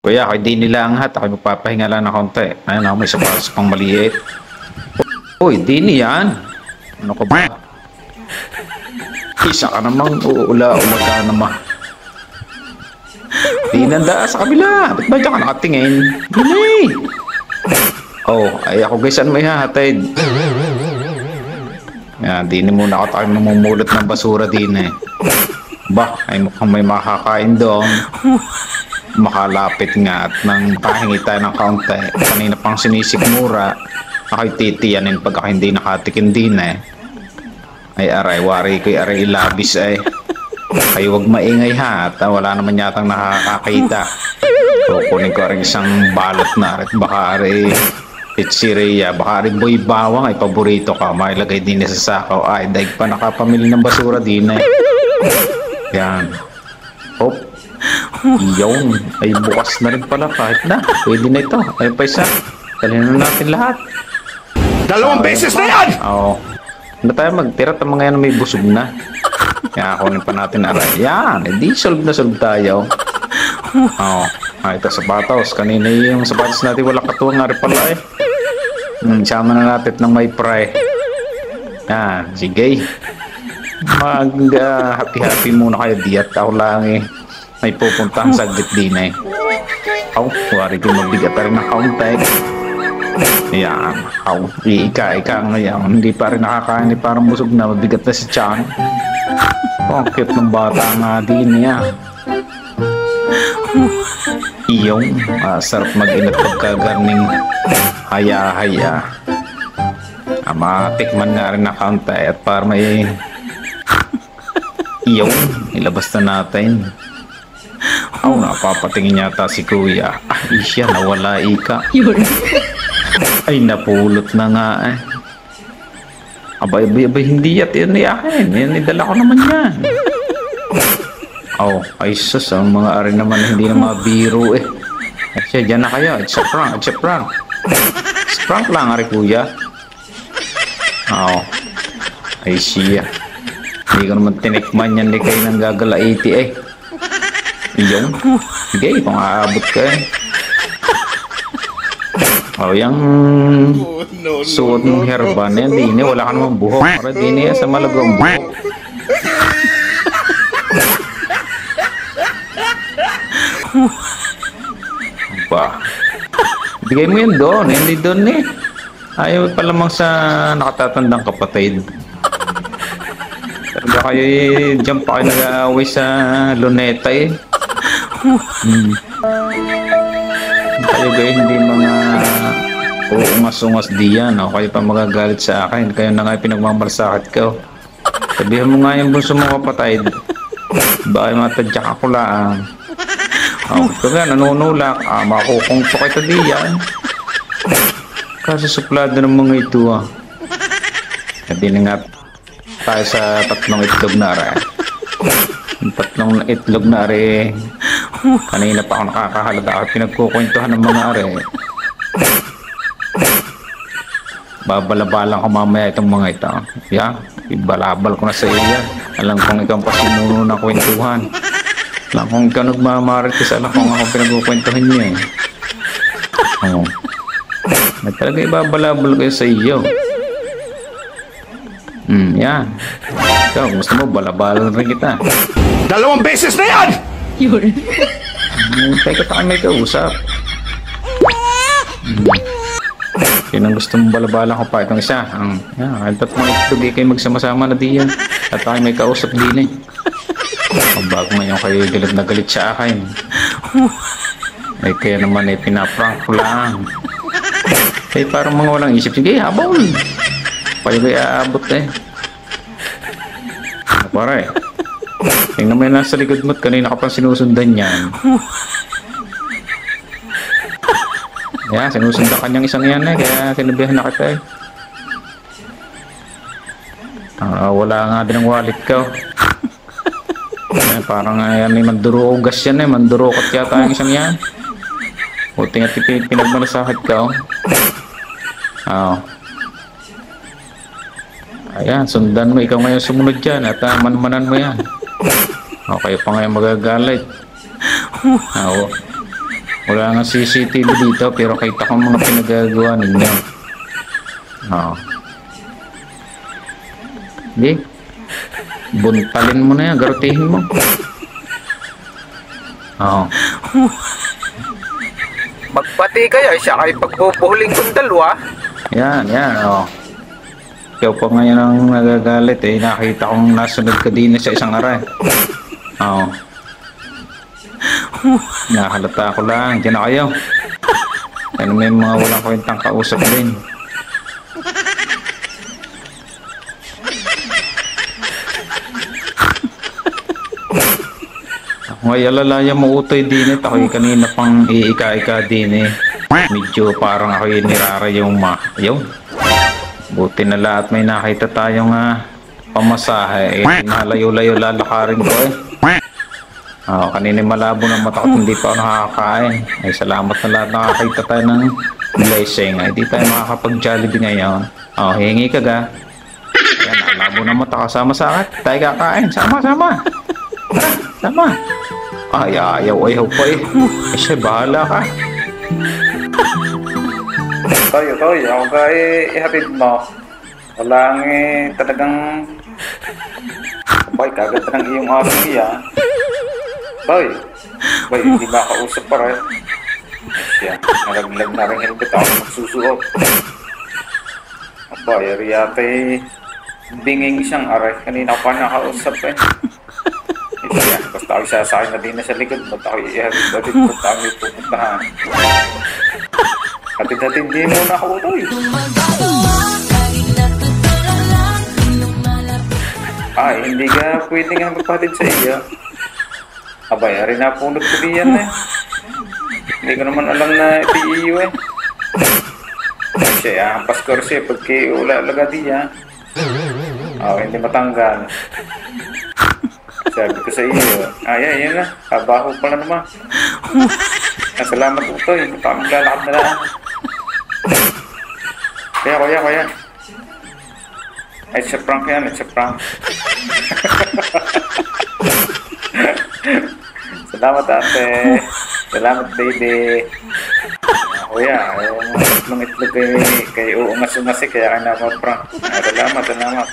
Kuya, ako hindi nila ang hat. Ako magpapahinga lang na konti. Ayun ako, may sapatos pang maliit. Uy, di yan. Ano ka ba? Isa ka namang uula-ula ka naman. Di nanda sa kabila. Ba't ba dyan ka nakatingin? Hindi. Oh, ay ako guys, saan mo ihahatid? Yan, di muna ako tayo mamumulot ng basura din eh. Bah, ay mukhang may makakain doon. Makalapit nga at nang pahingi tayo ng kaunti. Kanina pang sinisikmura. Ako'y titiyanin pag ako hindi nakatikin din eh. Ay aray, wari ko'y aray ilabis eh. Kayo wag maingay ha at wala naman yatang nakakakita. Kukunin ko rin isang balot na at baka rin pizzeria, baka rin boy bawang ay paborito ka. Mailagay din sa sakaw. Ay, daig pa nakapamili ng basura din eh. Yan. Hop. Yung. Ay, bukas na rin pala kahit na. Pwede na ito. Ay, pa isa. Dalhin na natin lahat. 2 beses na yan! Oo. Ano tayo magtira at mga yan may busog na. Kaya kunin pa natin aray. Yan. Hindi solve na solve tayo. Oo. Ay, ito sapatos. Kanina yung sapatos natin walang katuwang nga rin pala eh. Sama na natin ng may fry. Yan. Sige. Happy-happy muna kayo. Diat ako lang eh. May pupuntahan sa saglit din eh. Oh, wari ko mabigat pa rin ng kaunti. Ayan. Oh, ika ngayon. Hindi pa rin nakakain eh. Parang busog na. Mabigat na si Chan. Oh, cute ng bata nga din niya. Iyong. Sarap mag-inat pagkagarning haya-haya. Matikman nga rin na kaunti. At para may iyong. Ilabas na natin. Oh, napapatingin yata si kuya. Ay, siya, nawala ika. Ay, napulot na nga eh. Abay, hindi yan akin. Yan, idala ko naman yan. Oh, ay sus, ang mga ari naman hindi na mga biro eh. Ay, siya, dyan na kayo. It's a prank, it's a prank. It's prank lang, ari kuya. Oh, ay siya. Hindi ko naman tinikman yan, hindi kayo nang gagalaiti eh. Iyong. Sige, kung aabot ka eh. O, yung suot mong herban yan, dini, wala ka namang buhok. Para dini, sa malagong buhok. Ba? Bigay mo yan doon, hindi doon eh. Ayaw pa lamang sa nakatatandang kapatid. Talaga kayo eh, dyan pa kayo nag-aaway sa luneta eh. Kayo kayo hindi mga uungas-ungas diyan o kayo pa magagalit sa akin, kayo na nga pinagmamalasakit ko. Sabihan mo nga yung bunso mo kapatid, baka matadyak ako lang. Ito nga nanunulak, makukungto kita diyan kasi suplado ng mga ito sabi na nga tayo sa 3 itlog na rin. Yung 3 itlog na rin. Kanina pa ako nakakahalaga at pinagkukwentuhan ng mga are. Babalabalang ko mamaya itong mga ito. Yeah, ibalabal ko na sa iya. Alam kong ikaw ang pasimuno ng kwentuhan. Alam kong ikaw nagmamarites. Alam kong ako pinagkukwentuhan niya eh. Oo. May talaga ibabalabal kayo sa iyo. Yan. Ikaw, gusto mo balabalan rin kita. 2 beses na yan! Teka tayo may kausap. Yun ang gusto mong balabalan ko pa itong isa. Kahit at mga itlog kayo magsama-sama na diyan. At tayo may kausap din eh. Bago ngayon kayo galit na galit sa akin. Eh kaya naman eh pinaprank ko lang. Eh parang mga walang isip. Sige, habol. Kayo kayo aabot eh. Pare. Tingnan mo yung nasa likod mo at kanina ka pang sinusundan yan. Yan, sinusundan ka niyang isang yan eh. Kaya sinabihan na kita eh. Wala nga din ang wallet ko. Parang yan, may mandurugas yan eh. Mandurukat yata yung isang yan. Buti nga pinagmalasakit ka. Oo. Ayan, sundan mo. Ikaw ngayon sumunod dyan at manmanan mo yan. Okay pa ngayon magagalit. Oo. Wala nga CCTV dito pero kita ko mga pinagagawa ninyo. Oo. Hindi. Buntalin mo na yan. Garutihin mo. Oo. Magpati kayo, siya kayo pagbubuhuling kong dalawa. Yan. Oo. Ikaw pa ngayon ang nagagalit eh. Nakita kong nasunod ka din sa isang aray. Oo. Nakahalata ko lang. Diyan na kayo. Ano may mga walang kwentang kausap din. Ako ngay alalaya mo utoy din eh. Ako'y kanina pang iika-ika din eh. Medyo parang ako'y nirarayong Yung. Buti na lahat may nakita tayong pamasahe. Eh, nalayo-layo lalakarin ko eh. Kanina malabo ng mata ko hindi pa ako nakakain. Ay salamat na lahat nakakita tayo ng blessing. Ay di tayo makakapag-Jollibee ngayon. Hingi ka ga. Ayan, malabo ng mata ko. Sama sa akin. Tayo kakain. Sama. Sama. Ay, ayaw pa eh. Siya, bahala ka. Toy, ako ka ihatid mo. Wala talagang... Abay, kagad ng iyong aso niya. Bay, hindi makausap pa rin. Siya, nalaglag na rin helmet ako magsusuot. Abay, riyate, binging siyang aray. Kanina pa nakausap eh. Siya, basta ako sasakay na din na sa likod. Basta ako ihatid na din. Basta ako pupuntahan. Hatid-hatid din muna ako utoy. Hindi ka pwede nga magpatid sa iya. Abay, rin na punot ko diyan eh. Hindi ko naman alam na iti-iyo eh. Siya, paskor siya pagki-ula-laga diya. Hindi matanggal. Sabi ko sa iyo, yan na, kabaho pala naman. Salamat po ito, maglalakad na lang. Kaya. It's a prank yan, it's a prank. Salamat ate. Salamat baby. Kuya, yung tatlong itlog kay uungas-ungas kaya ka na mag-prank. Salamat.